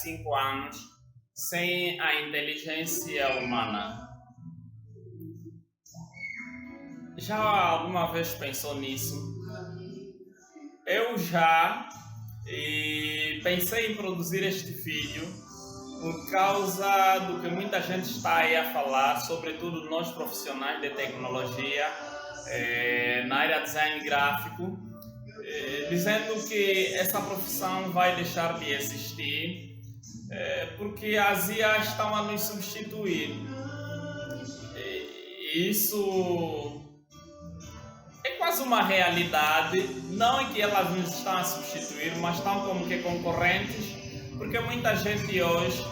5 anos sem a inteligência humana? Já alguma vez pensou nisso? Eu já pensei em produzir este vídeo por causa do que muita gente está aí a falar, sobretudo nós profissionais de tecnologia, na área de design gráfico, dizendo que essa profissão vai deixar de existir porque as IAs estão a nos substituir. Isso é quase uma realidade, não é que elas nos estão a substituir, mas estão como que concorrentes, porque muita gente hoje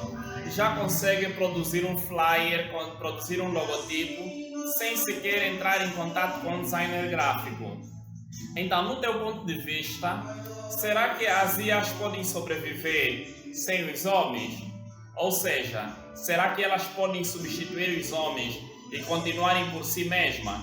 já consegue produzir um flyer, produzir um logotipo, sem sequer entrar em contato com um designer gráfico. Então, no teu ponto de vista, será que as IAs podem sobreviver sem os homens? Ou seja, será que elas podem substituir os homens e continuarem por si mesmas?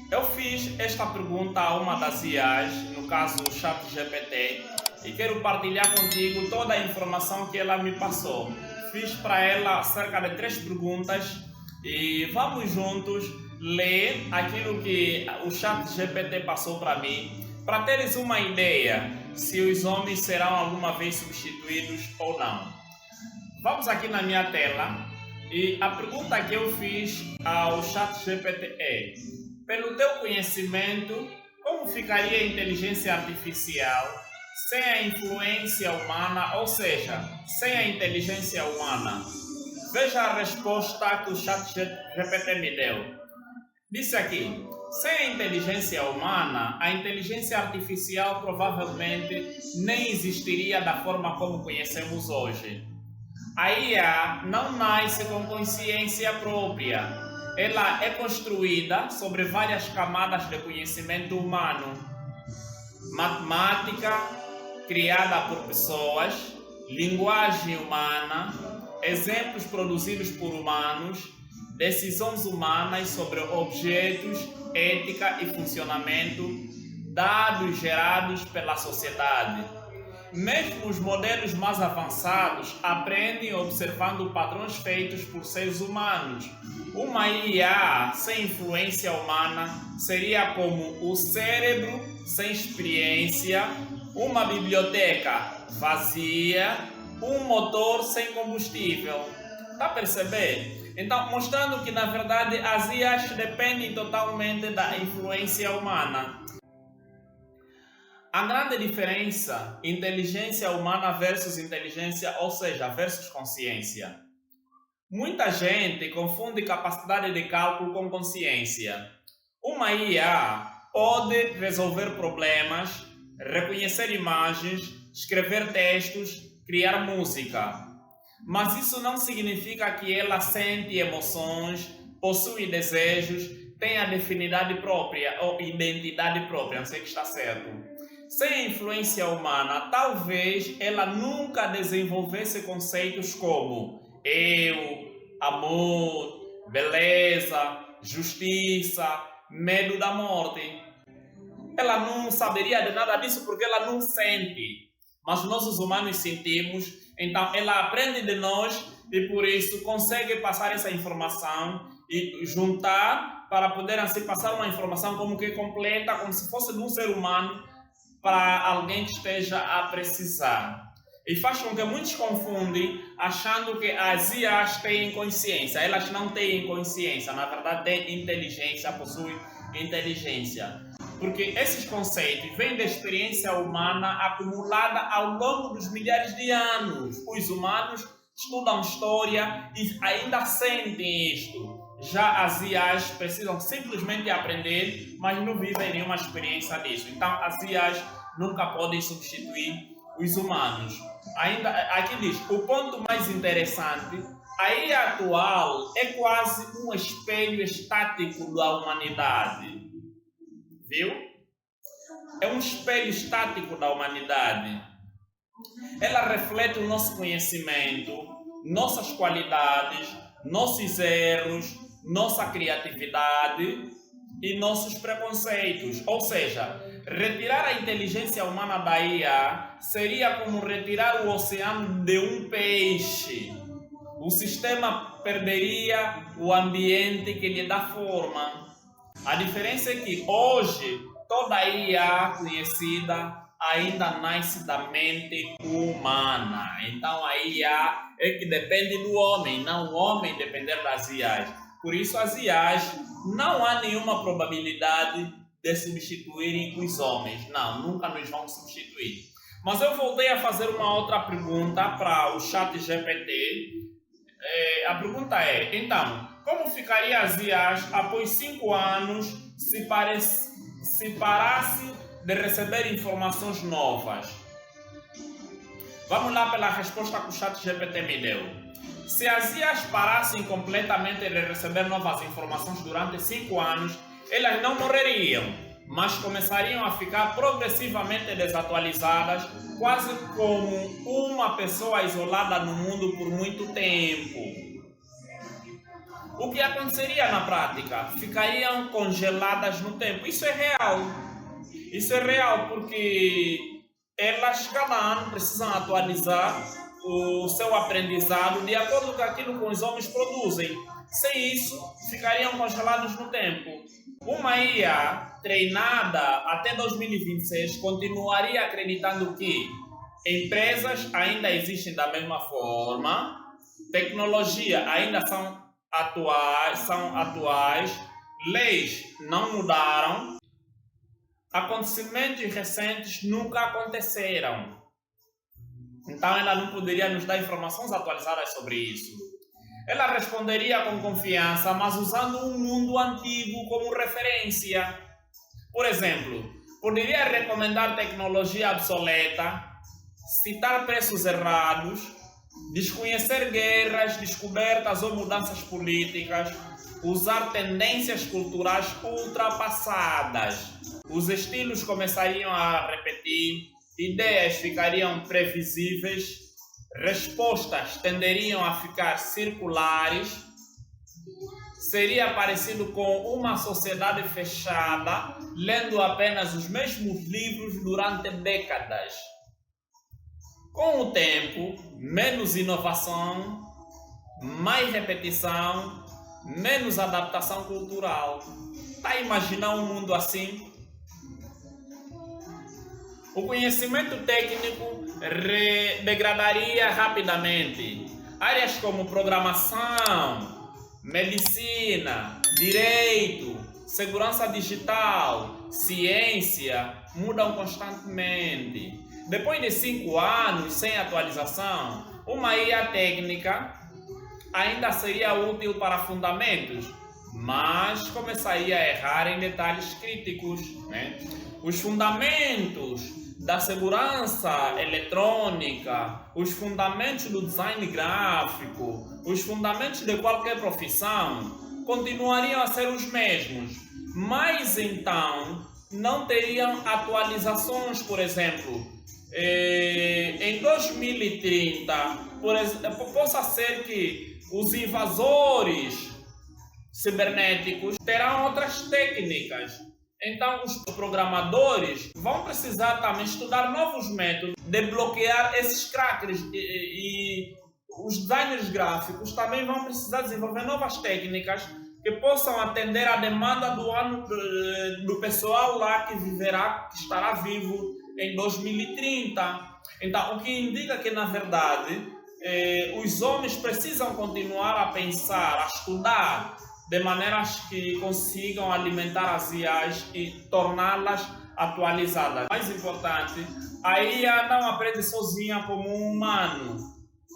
Eu fiz esta pergunta a uma das IAs, no caso o ChatGPT, e quero partilhar contigo toda a informação que ela me passou. Fiz para ela cerca de 3 perguntas e vamos juntos ler aquilo que o ChatGPT passou para mim, para teres uma ideia se os homens serão alguma vez substituídos ou não. Vamos aqui na minha tela e a pergunta que eu fiz ao ChatGPT é: pelo teu conhecimento, como ficaria a inteligência artificial sem a influência humana, ou seja, sem a inteligência humana? Veja a resposta que o ChatGPT me deu. Disse aqui: sem a inteligência humana, a inteligência artificial provavelmente nem existiria da forma como conhecemos hoje. A IA não nasce com consciência própria. Ela é construída sobre várias camadas de conhecimento humano. Matemática, criada por pessoas, linguagem humana, exemplos produzidos por humanos, decisões humanas sobre objetos, ética e funcionamento, dados gerados pela sociedade. Mesmo os modelos mais avançados aprendem observando padrões feitos por seres humanos. Uma IA sem influência humana seria como o cérebro sem experiência, uma biblioteca vazia, um motor sem combustível. Está a perceber? Então, mostrando que na verdade as IAs dependem totalmente da influência humana. A grande diferença, inteligência humana versus inteligência, ou seja, versus consciência. Muita gente confunde capacidade de cálculo com consciência. Uma IA pode resolver problemas, reconhecer imagens, escrever textos, criar música. Mas isso não significa que ela sente emoções, possui desejos, tenha definidade própria ou identidade própria, não sei que está certo. Sem a influência humana, talvez ela nunca desenvolvesse conceitos como eu, amor, beleza, justiça, medo da morte. Ela não saberia de nada disso porque ela não sente. Mas nós os humanos sentimos, então ela aprende de nós e por isso consegue passar essa informação e juntar para poder assim passar uma informação como que completa, como se fosse de um ser humano, para alguém que esteja a precisar. E faz com que muitos confundem achando que as IAs têm consciência. Elas não têm consciência, na verdade têm inteligência, possuem inteligência. Porque esses conceitos vêm da experiência humana acumulada ao longo dos milhares de anos. Os humanos estudam história e ainda sentem isto. Já as IAs precisam simplesmente aprender, mas não vivem nenhuma experiência disso. Então as IAs nunca podem substituir os humanos. Ainda aqui diz, o ponto mais interessante, a IA atual é quase um espelho estático da humanidade. Viu? É um espelho estático da humanidade. Ela reflete o nosso conhecimento, nossas qualidades, nossos erros, nossa criatividade e nossos preconceitos. Ou seja, Retirar a inteligência humana da IA seria como retirar o oceano de um peixe. O sistema perderia o ambiente que lhe dá forma. A diferença é que hoje toda a IA conhecida ainda nasce da mente humana. Então a IA é que depende do homem, não o homem depender das IAs. Por isso as IAs não há nenhuma probabilidade de substituírem os homens. Não, nunca nos vão substituir. Mas eu voltei a fazer uma outra pergunta para o ChatGPT. A pergunta é, então, como ficaria as IAs após 5 anos se parasse de receber informações novas? Vamos lá pela resposta que o ChatGPT me deu. Se as IAs parassem completamente de receber novas informações durante 5 anos, elas não morreriam, mas começariam a ficar progressivamente desatualizadas, quase como uma pessoa isolada no mundo por muito tempo. O que aconteceria na prática? Ficariam congeladas no tempo. Isso é real. Isso é real porque elas cada ano precisam atualizar o seu aprendizado de acordo com aquilo que os homens produzem. Sem isso, ficariam congelados no tempo. Uma IA treinada até 2026 continuaria acreditando que empresas ainda existem da mesma forma, tecnologia ainda são atuais, leis não mudaram, acontecimentos recentes nunca aconteceram. Então ela não poderia nos dar informações atualizadas sobre isso. Ela responderia com confiança, mas usando um mundo antigo como referência. Por exemplo, poderia recomendar tecnologia obsoleta, citar preços errados, desconhecer guerras, descobertas ou mudanças políticas, usar tendências culturais ultrapassadas. Os estilos começariam a repetir, ideias ficariam previsíveis, respostas tenderiam a ficar circulares, seria parecido com uma sociedade fechada, lendo apenas os mesmos livros durante décadas. Com o tempo, menos inovação, mais repetição, menos adaptação cultural. Está a imaginar um mundo assim? O conhecimento técnico degradaria rapidamente. Áreas como programação, medicina, direito, segurança digital, ciência mudam constantemente. Depois de 5 anos sem atualização, uma IA técnica ainda seria útil para fundamentos, mas começaria a errar em detalhes críticos, né? Os fundamentos da segurança eletrônica, os fundamentos do design gráfico, os fundamentos de qualquer profissão continuariam a ser os mesmos, mas então não teriam atualizações. Por exemplo, em 2030, possa ser que os invasores cibernéticos terão outras técnicas. Então, os programadores vão precisar também estudar novos métodos de bloquear esses crackers e os designers gráficos também vão precisar desenvolver novas técnicas que possam atender a demanda do pessoal lá que estará vivo em 2030. Então, o que indica que, na verdade, os homens precisam continuar a pensar, a estudar, de maneiras que consigam alimentar as IAs e torná-las atualizadas. Mais importante, a IA não aprende sozinha como um humano.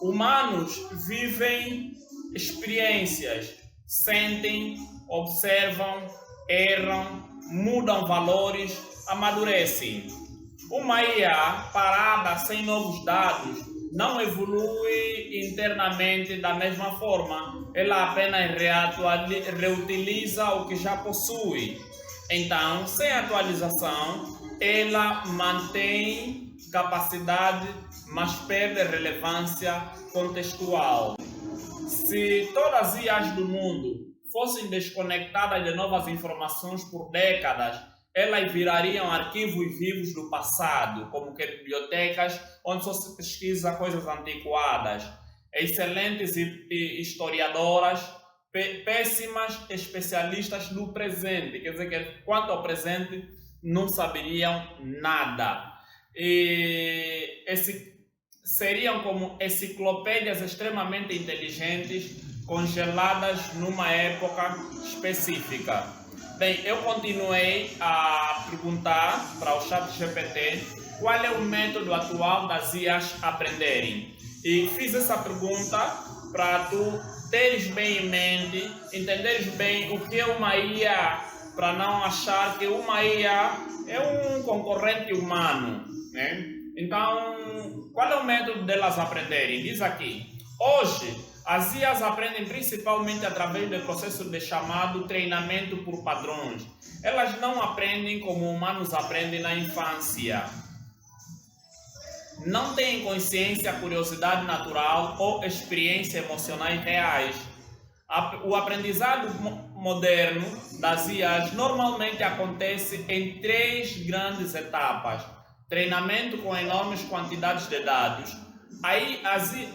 Humanos vivem experiências, sentem, observam, erram, mudam valores, amadurecem. Uma IA parada sem novos dados não evolui internamente da mesma forma. Ela apenas reutiliza o que já possui. Então, sem atualização, ela mantém capacidade, mas perde relevância contextual. Se todas as IAs do mundo fossem desconectadas de novas informações por décadas, elas virariam arquivos vivos do passado, como que bibliotecas onde só se pesquisa coisas antiquadas, excelentes historiadoras, péssimas especialistas do presente, quer dizer que quanto ao presente não saberiam nada. E seriam como enciclopédias extremamente inteligentes, congeladas numa época específica. Bem, eu continuei a perguntar para o ChatGPT qual é o método atual das IAs aprenderem. E fiz essa pergunta para tu teres bem em mente, entenderes bem o que é uma IA, para não achar que uma IA é um concorrente humano, né? Então, qual é o método delas aprenderem? Diz aqui, hoje, as IAs aprendem principalmente através do processo de chamado treinamento por padrões. Elas não aprendem como humanos aprendem na infância. Não têm consciência, curiosidade natural ou experiências emocionais reais. O aprendizado moderno das IAs normalmente acontece em 3 grandes etapas. Treinamento com enormes quantidades de dados. Aí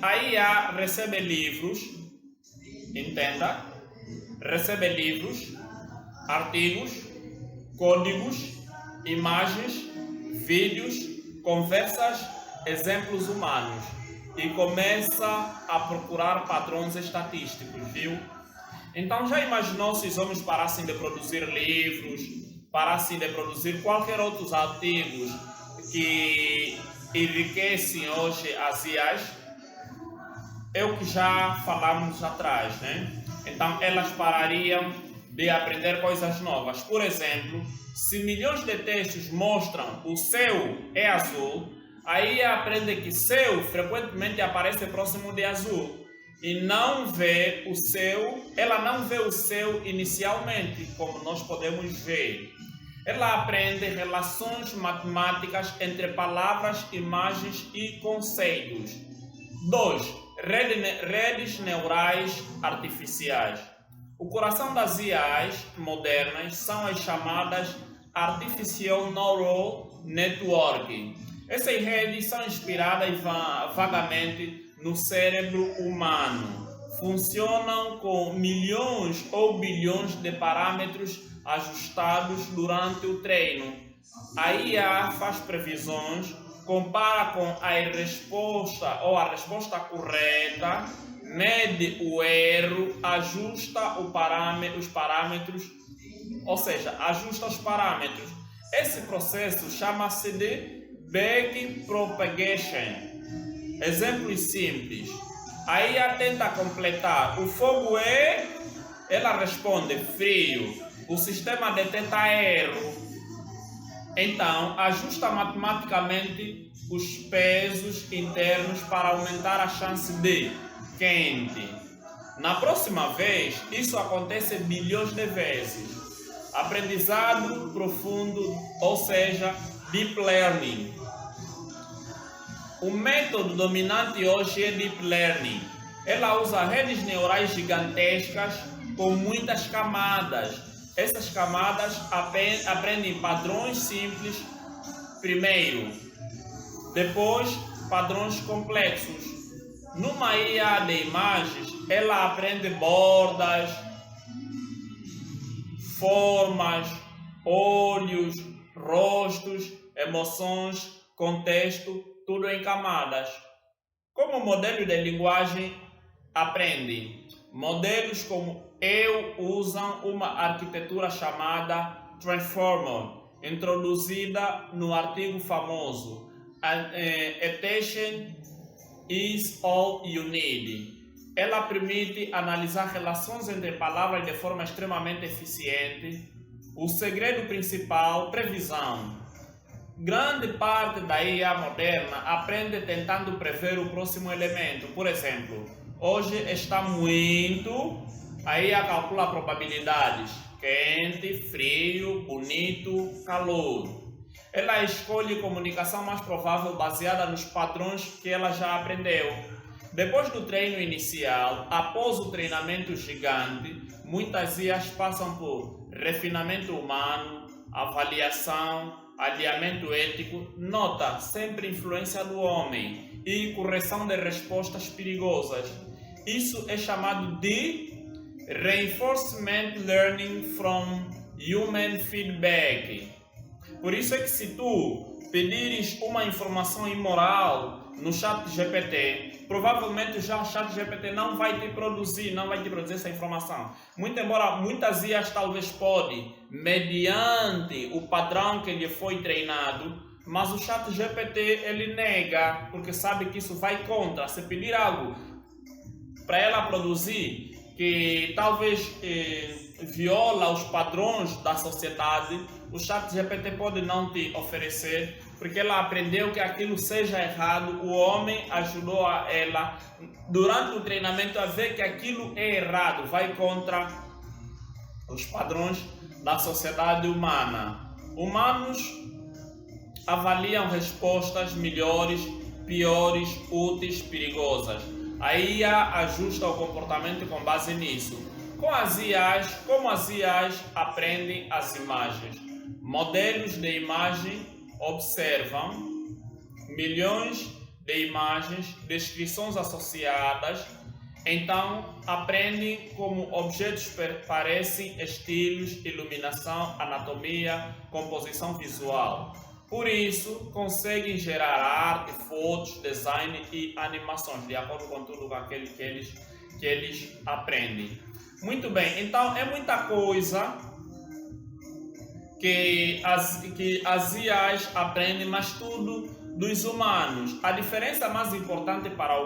a IA recebe livros, entenda? Recebe livros, artigos, códigos, imagens, vídeos, conversas, exemplos humanos e começa a procurar padrões estatísticos, viu? Então já imaginou se os homens parassem de produzir livros, parassem de produzir qualquer outros artigos que enriquecem hoje as IAs? É o que já falamos atrás, né? Então elas parariam de aprender coisas novas. Por exemplo, se milhões de textos mostram o céu é azul, aí aprende que céu frequentemente aparece próximo de azul e não vê o céu, ela não vê o céu inicialmente, como nós podemos ver. Ela aprende relações matemáticas entre palavras, imagens e conceitos. 2. Redes neurais artificiais. O coração das IAs modernas são as chamadas Artificial Neural Network. Essas redes são inspiradas vagamente no cérebro humano. Funcionam com milhões ou bilhões de parâmetros ajustados durante o treino. A IA faz previsões, compara com a resposta ou a resposta correta, mede o erro, ajusta os parâmetros, ou seja, ajusta os parâmetros. Esse processo chama-se de backpropagation. Exemplos simples. A IA tenta completar. O fogo é... Ela responde frio. O sistema detecta erro. Então, ajusta matematicamente os pesos internos para aumentar a chance de quente. Na próxima vez, isso acontece bilhões de vezes. Aprendizado profundo, ou seja, Deep Learning. O método dominante hoje é Deep Learning. Ela usa redes neurais gigantescas com muitas camadas. Essas camadas aprendem padrões simples primeiro, depois padrões complexos. Numa IA de imagens, ela aprende bordas, formas, olhos, rostos, emoções, contexto, tudo em camadas. Como modelo de linguagem aprende? Modelos como eu usam uma arquitetura chamada Transformer, introduzida no artigo famoso Attention is all you need. Ela permite analisar relações entre palavras de forma extremamente eficiente. O segredo principal, previsão. Grande parte da IA moderna aprende tentando prever o próximo elemento. Por exemplo, hoje está muito, a IA calcula probabilidades. Quente, frio, bonito, calor. Ela escolhe comunicação mais provável baseada nos padrões que ela já aprendeu. Depois do treino inicial, após o treinamento gigante, muitas IAs passam por refinamento humano, avaliação, alinhamento ético, nota sempre influência do homem e correção de respostas perigosas. Isso é chamado de Reinforcement Learning from Human Feedback. Por isso é que se tu pedires uma informação imoral no chat GPT, provavelmente já o chat GPT não vai te produzir essa informação. Muito embora muitas IAs talvez pode, mediante o padrão que lhe foi treinado, mas o chat GPT ele nega, porque sabe que isso vai contra. Se pedir algo para ela produzir que talvez viola os padrões da sociedade, o chat GPT pode não te oferecer, porque ela aprendeu que aquilo seja errado. O homem ajudou a ela durante o treinamento a ver que aquilo é errado, vai contra os padrões da sociedade humana. Humanos avaliam respostas melhores, piores, úteis, perigosas. A IA ajusta o comportamento com base nisso. Como as IAs aprendem as imagens? Modelos de imagem observam milhões de imagens, descrições associadas, então aprendem como objetos parecem, estilos, iluminação, anatomia, composição visual. Por isso, conseguem gerar arte, fotos, design e animações, de acordo com tudo aquilo que eles aprendem. Muito bem, então é muita coisa que as IAs aprendem, mas tudo dos humanos. A diferença mais importante para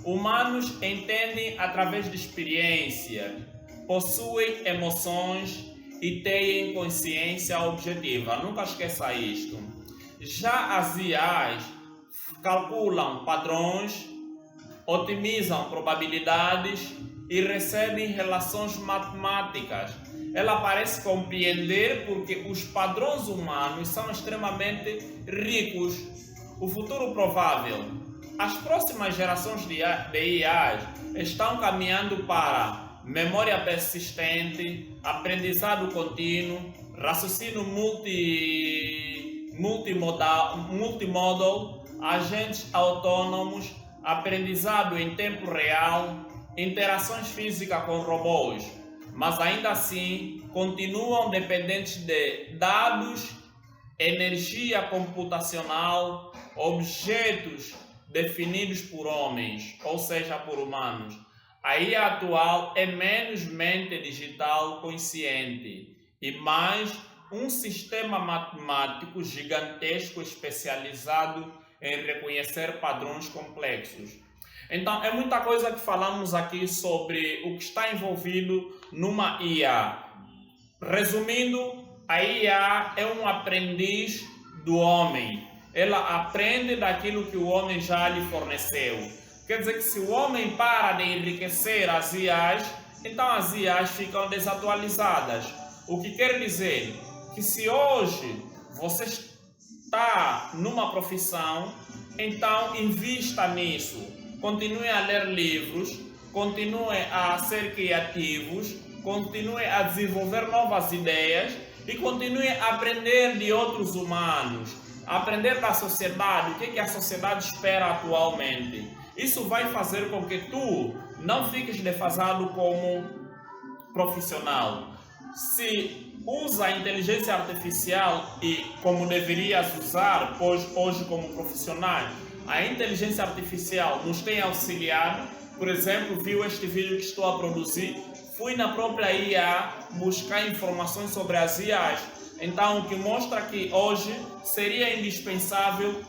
humanos entendem através de experiência, possuem emoções e têm consciência objetiva. Nunca esqueça isto. Já as IAs calculam padrões, otimizam probabilidades e recebem relações matemáticas. Ela parece compreender porque os padrões humanos são extremamente ricos. O futuro provável. As próximas gerações de IAs estão caminhando para memória persistente, aprendizado contínuo, raciocínio multimodal, agentes autônomos, aprendizado em tempo real, interações físicas com robôs, mas ainda assim continuam dependentes de dados, energia computacional, objetos definidos por homens, ou seja, por humanos. A IA atual é menos mente digital consciente e mais um sistema matemático gigantesco especializado em reconhecer padrões complexos. Então, é muita coisa que falamos aqui sobre o que está envolvido numa IA. Resumindo, a IA é um aprendiz do homem. Ela aprende daquilo que o homem já lhe forneceu. Quer dizer que se o homem para de enriquecer as IAs, então as IAs ficam desatualizadas. O que quer dizer que se hoje você está numa profissão, então invista nisso. Continue a ler livros, continue a ser criativos, continue a desenvolver novas ideias e continue a aprender de outros humanos, aprender da sociedade, o que a sociedade espera atualmente. Isso vai fazer com que tu não fiques defasado como profissional. Se usa a inteligência artificial e como deverias usar hoje como profissional, a inteligência artificial nos tem auxiliado. Por exemplo, viu este vídeo que estou a produzir? Fui na própria IA buscar informações sobre as IAs. Então, o que mostra que hoje seria indispensável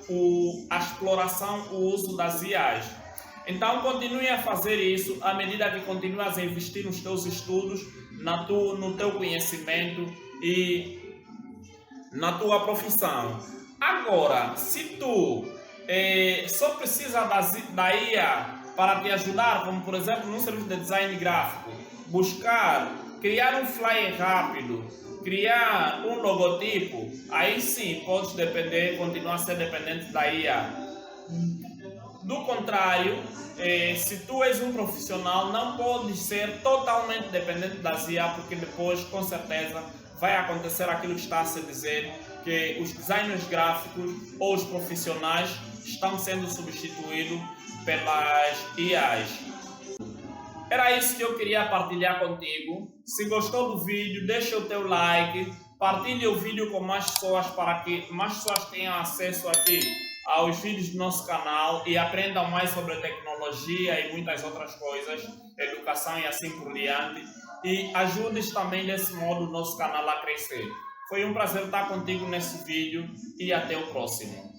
a exploração, o uso das IAs. Então, continue a fazer isso à medida que continuas a investir nos teus estudos, no teu conhecimento e na tua profissão. Agora, se tu só precisa da IA para te ajudar, como por exemplo no serviço de design gráfico, criar um flyer rápido, criar um logotipo, aí sim podes continuar a ser dependente da IA. Do contrário, se tu és um profissional, não podes ser totalmente dependente das IA, porque depois, com certeza, vai acontecer aquilo que está a se dizer, que os designers gráficos ou os profissionais estão sendo substituídos pelas IAs. Era isso que eu queria partilhar contigo. Se gostou do vídeo, deixa o teu like, partilhe o vídeo com mais pessoas para que mais pessoas tenham acesso aqui aos vídeos do nosso canal e aprendam mais sobre tecnologia e muitas outras coisas, educação e assim por diante. E ajudes também desse modo o nosso canal a crescer. Foi um prazer estar contigo nesse vídeo e até o próximo.